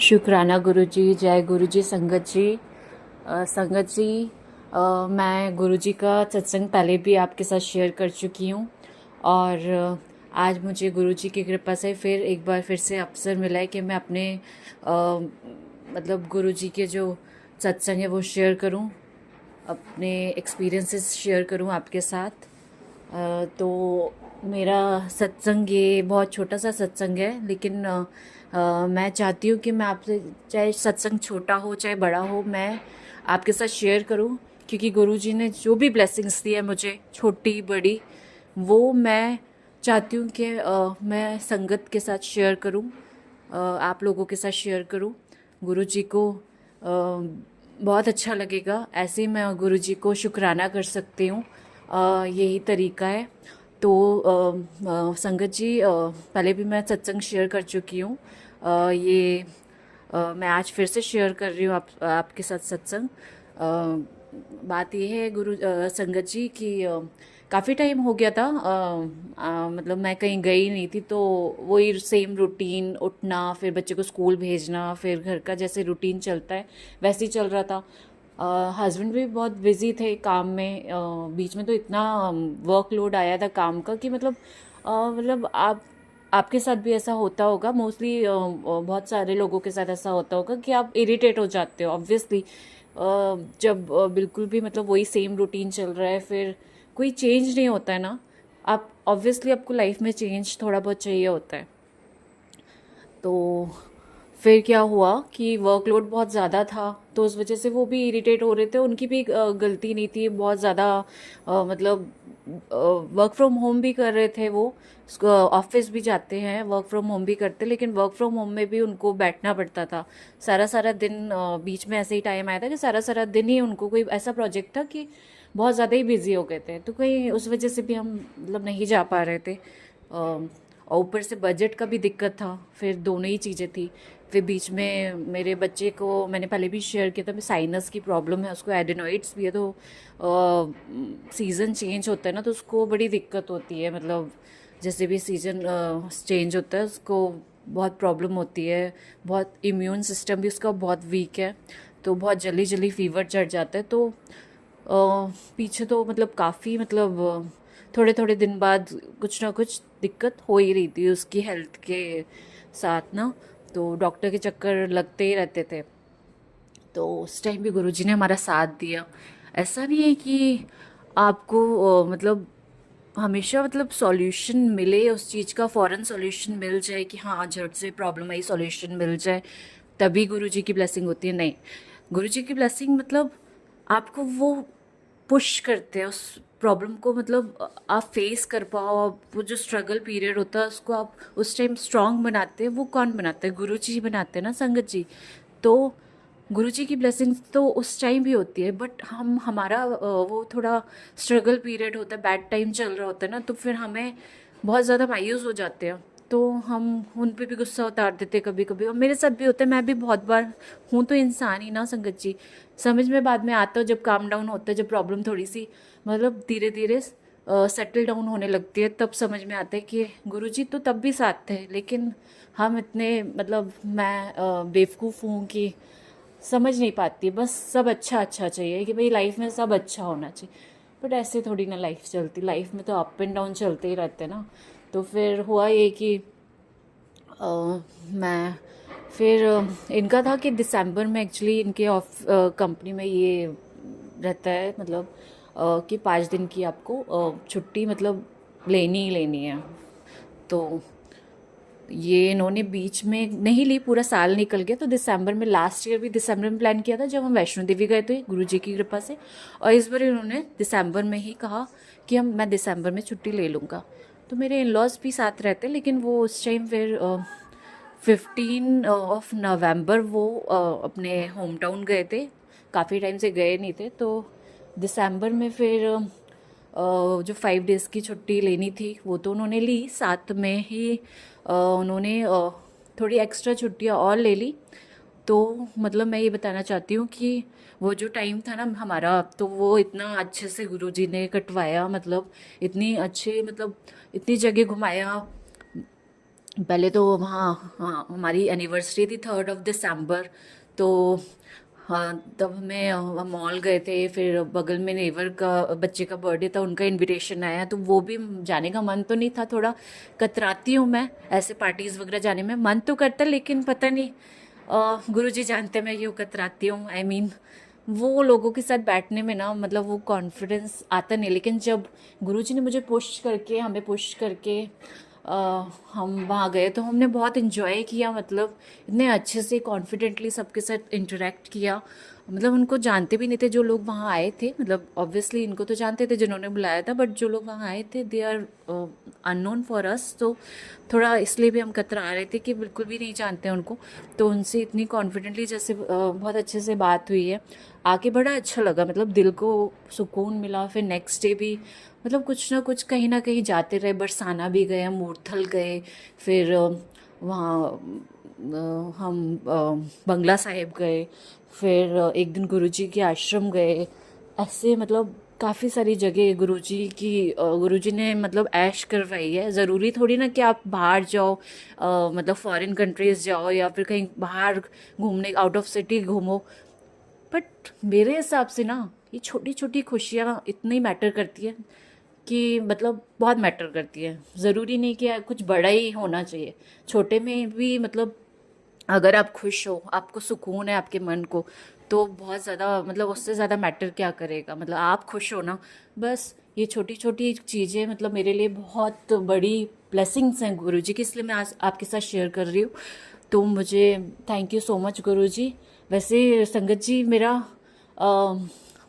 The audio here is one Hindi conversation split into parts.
शुक्राना गुरुजी। जय गुरुजी। संगत जी। संगत जी, मैं गुरुजी का सत्संग पहले भी आपके साथ शेयर कर चुकी हूँ। और आज मुझे गुरुजी की कृपा से फिर एक बार फिर से अवसर मिला है कि मैं अपने मतलब गुरुजी के जो सत्संग है वो शेयर करूँ, अपने एक्सपीरियंसेस शेयर करूँ आपके साथ। तो मेरा सत्संग ये बहुत छोटा सा सत्संग है, लेकिन मैं चाहती हूँ कि मैं आपसे, चाहे सत्संग छोटा हो चाहे बड़ा हो, मैं आपके साथ शेयर करूँ, क्योंकि गुरुजी ने जो भी ब्लेसिंग्स दी है मुझे, छोटी बड़ी, वो मैं चाहती हूँ कि मैं संगत के साथ शेयर करूँ, आप लोगों के साथ शेयर करूँ। गुरुजी को बहुत अच्छा लगेगा, ऐसे ही मैं गुरुजी को शुक्राना कर सकती हूँ। यही तरीका है। तो संगत जी, पहले भी मैं सत्संग शेयर कर चुकी हूँ। ये मैं आज फिर से शेयर कर रही हूँ आपके साथ सत्संग। बात ये है संगत जी कि काफ़ी टाइम हो गया था, मतलब मैं कहीं गई नहीं थी, तो वही सेम रूटीन, उठना, फिर बच्चे को स्कूल भेजना, फिर घर का जैसे रूटीन चलता है वैसे ही चल रहा था। हस्बैंड भी बहुत बिजी थे काम में। बीच में तो इतना वर्कलोड आया था काम का कि मतलब आपके साथ भी ऐसा होता होगा मोस्टली। बहुत सारे लोगों के साथ ऐसा होता होगा कि आप इरिटेट हो जाते हो ऑब्वियसली, जब बिल्कुल भी मतलब वही सेम रूटीन चल रहा है, फिर कोई चेंज नहीं होता है ना। आप ऑब्वियसली, आपको लाइफ में चेंज थोड़ा बहुत चाहिए होता है। तो फिर क्या हुआ कि वर्कलोड बहुत ज़्यादा था, तो उस वजह से वो भी इरिटेट हो रहे थे। उनकी भी गलती नहीं थी, बहुत ज़्यादा मतलब वर्क फ्रॉम होम भी कर रहे थे वो, ऑफिस भी जाते हैं, वर्क फ्रॉम होम भी करते, लेकिन वर्क फ्रॉम होम में भी उनको बैठना पड़ता था सारा सारा दिन। बीच में ऐसे ही टाइम आया था कि सारा सारा दिन ही उनको कोई ऐसा प्रोजेक्ट था कि बहुत ज़्यादा ही बिजी हो गए थे, तो कहीं उस वजह से भी हम मतलब नहीं जा पा रहे थे। और ऊपर से बजट का भी दिक्कत था, फिर दोनों ही चीज़ें थी। फिर बीच में मेरे बच्चे को मैंने पहले भी शेयर किया था, साइनस की प्रॉब्लम है उसको, एडिनोइड्स भी है, तो सीज़न चेंज होता है ना, तो उसको बड़ी दिक्कत होती है। मतलब जैसे भी सीज़न चेंज होता है उसको बहुत प्रॉब्लम होती है। बहुत इम्यून सिस्टम भी उसका बहुत वीक है, तो बहुत जल्दी जल्दी फीवर चढ़ जाता है। तो पीछे तो मतलब काफ़ी मतलब थोड़े थोड़े दिन बाद कुछ ना कुछ दिक्कत हो ही रही थी उसकी हेल्थ के साथ ना, तो डॉक्टर के चक्कर लगते ही रहते थे। तो उस टाइम भी गुरुजी ने हमारा साथ दिया। ऐसा नहीं है कि आपको मतलब हमेशा मतलब सॉल्यूशन मिले उस चीज़ का, फ़ौरन सॉल्यूशन मिल जाए कि हाँ झट से प्रॉब्लम आई सॉल्यूशन मिल जाए, तभी गुरुजी की ब्लेसिंग होती है, नहीं। गुरुजी की ब्लेसिंग मतलब आपको वो पुश करते हैं उस प्रॉब्लम को, मतलब आप फेस कर पाओ। आप वो जो स्ट्रगल पीरियड होता है उसको आप उस टाइम स्ट्रांग बनाते हैं। वो कौन बनाते हैं? गुरुजी ही बनाते हैं ना संगत जी। तो गुरुजी की ब्लेसिंग्स तो उस टाइम भी होती है, बट हम हमारा वो थोड़ा स्ट्रगल पीरियड होता है, बैड टाइम चल रहा होता है ना, तो फिर हमें बहुत ज़्यादा मायूस हो जाते हैं, तो हम उन पे भी गुस्सा उतार देते हैं कभी कभी, और मेरे साथ भी होता है। मैं भी बहुत बार हूँ तो इंसान ही ना संगत जी। समझ में बाद में आता है जब काम डाउन होता है, जब प्रॉब्लम थोड़ी सी मतलब धीरे धीरे सेटल डाउन होने लगती है, तब समझ में आता है कि गुरुजी तो तब भी साथ थे, लेकिन हम इतने मतलब मैं बेवकूफ़ हूँ कि समझ नहीं पाती। बस सब अच्छा अच्छा चाहिए कि भाई लाइफ में सब अच्छा होना चाहिए, बट ऐसे थोड़ी ना लाइफ चलती। लाइफ में तो अप एंड डाउन चलते ही रहते हैं ना। तो फिर हुआ ये कि मैं फिर इनका था कि दिसंबर में एक्चुअली इनके ऑफ कंपनी में ये रहता है, मतलब कि 5 दिन की आपको छुट्टी मतलब लेनी ही लेनी है। तो ये इन्होंने बीच में नहीं ली, पूरा साल निकल गया, तो दिसंबर में, लास्ट ईयर भी दिसंबर में प्लान किया था जब हम वैष्णो देवी गए थे गुरुजी की कृपा से, और इस बार इन्होंने दिसंबर में ही कहा कि मैं दिसंबर में छुट्टी ले लूँगा। तो मेरे इन लॉज भी साथ रहते, लेकिन वो उस टाइम फिर 15 वो अपने होम टाउन गए थे, काफ़ी टाइम से गए नहीं थे। तो दिसंबर में फिर जो 5 डेज़ की छुट्टी लेनी थी वो तो उन्होंने ली, साथ में ही उन्होंने थोड़ी एक्स्ट्रा छुट्टियाँ और ले ली। तो मतलब मैं ये बताना चाहती हूँ कि वो जो टाइम था ना हमारा, तो वो इतना अच्छे से गुरुजी ने कटवाया, मतलब इतनी अच्छे, मतलब इतनी जगह घुमाया। पहले तो वहाँ, हाँ, हमारी एनिवर्सरी थी 3 दिसंबर। तो हाँ, तब हमें मॉल गए थे, फिर बगल में नेवर का बच्चे का बर्थडे था, उनका इनविटेशन आया, तो वो भी जाने का मन तो नहीं था। थोड़ा कतराती हूँ मैं ऐसे पार्टीज़ वगैरह जाने में, मन तो करता लेकिन पता नहीं, गुरुजी जानते हैं मैं क्यों कतराती हूँ। आई मीन वो लोगों के साथ बैठने में ना, मतलब वो कॉन्फिडेंस आता नहीं। लेकिन जब गुरुजी ने मुझे पुश करके, हमें पुश करके हम वहाँ गए तो हमने बहुत इन्जॉय किया। मतलब इतने अच्छे से कॉन्फिडेंटली सबके साथ इंटरेक्ट किया। मतलब उनको जानते भी नहीं थे जो लोग वहाँ आए थे, मतलब ऑब्वियसली इनको तो जानते थे जिन्होंने बुलाया था, बट जो लोग वहाँ आए थे they are unknown for us. तो थोड़ा इसलिए भी हम कतरा रहे थे कि बिल्कुल भी नहीं जानते हैं उनको। तो उनसे इतनी कॉन्फिडेंटली जैसे बहुत अच्छे से बात हुई है, आके बड़ा अच्छा लगा, मतलब दिल को सुकून मिला। फिर नेक्स्ट डे भी मतलब कुछ ना कहीं जाते रहे। बरसाना भी गए, हम मूर्थल गए, फिर वहाँ हम बंगला साहिब गए, फिर एक दिन गुरुजी के आश्रम गए। ऐसे मतलब काफ़ी सारी जगह गुरुजी ने मतलब ऐश करवाई है। ज़रूरी थोड़ी ना कि आप बाहर जाओ, मतलब फॉरेन कंट्रीज़ जाओ या फिर कहीं बाहर घूमने, आउट ऑफ सिटी घूमो। बट मेरे हिसाब से ना ये छोटी छोटी खुशियाँ इतनी मैटर करती है कि मतलब बहुत मैटर करती है। ज़रूरी नहीं कि कुछ बड़ा ही होना चाहिए, छोटे में भी मतलब अगर आप खुश हो, आपको सुकून है आपके मन को, तो बहुत ज़्यादा, मतलब उससे ज़्यादा मैटर क्या करेगा। मतलब आप खुश हो ना, बस ये छोटी छोटी चीज़ें मतलब मेरे लिए बहुत बड़ी ब्लेसिंग्स हैं गुरुजी की, इसलिए मैं आज आपके साथ शेयर कर रही हूँ। तो मुझे थैंक यू सो मच गुरुजी। वैसे संगत जी, मेरा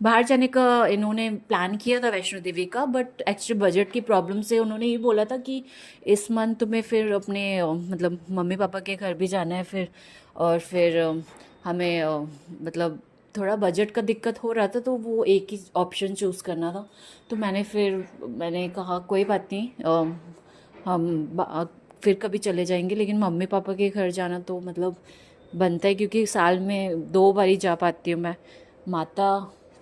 बाहर जाने का इन्होंने प्लान किया था वैष्णो देवी का, बट एक्चुअली बजट की प्रॉब्लम से उन्होंने ये बोला था कि इस मंथ में फिर अपने मतलब मम्मी पापा के घर भी जाना है फिर। और फिर हमें मतलब थोड़ा बजट का दिक्कत हो रहा था, तो वो एक ही ऑप्शन चूज़ करना था। तो मैंने कहा कोई बात नहीं, फिर कभी चले जाएंगे, लेकिन मम्मी पापा के घर जाना तो मतलब बनता है, क्योंकि साल में 2 बार ही जा पाती हूँ मैं। माता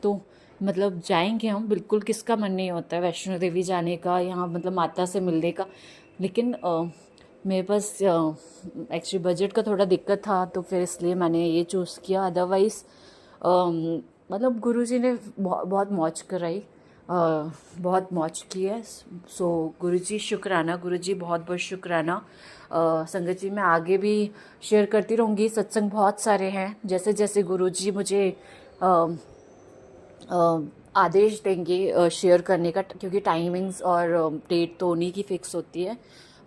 तो मतलब जाएंगे हम बिल्कुल, किसका मन नहीं होता है वैष्णो देवी जाने का, यहाँ मतलब माता से मिलने का। लेकिन मेरे पास एक्चुअली बजट का थोड़ा दिक्कत था, तो फिर इसलिए मैंने ये चूज़ किया। अदरवाइज़ मतलब गुरुजी ने बहुत मौज कराई, बहुत मौज की है। सो गुरुजी शुक्राना, गुरुजी बहुत बहुत शुक्राना। संगत जी, मैं आगे भी शेयर करती रहूँगी, सत्संग बहुत सारे हैं। जैसे जैसे गुरुजी मुझे अ, आदेश देंगे शेयर करने का, क्योंकि टाइमिंग्स और डेट तो उन्हीं की फिक्स होती है।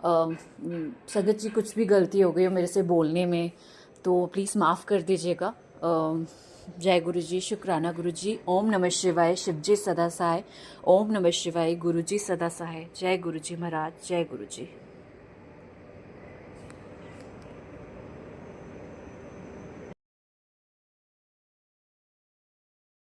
संगत जी, कुछ भी गलती हो गई हो मेरे से बोलने में तो प्लीज़ माफ़ कर दीजिएगा। जय गुरु जी, शुक्राना गुरु जी। ओम नमः शिवाय, शिव जी सदा सहाय। ओम नमः शिवाय, गुरु जी सदा सहाय। जय गुरु जी महाराज, जय गुरु जी।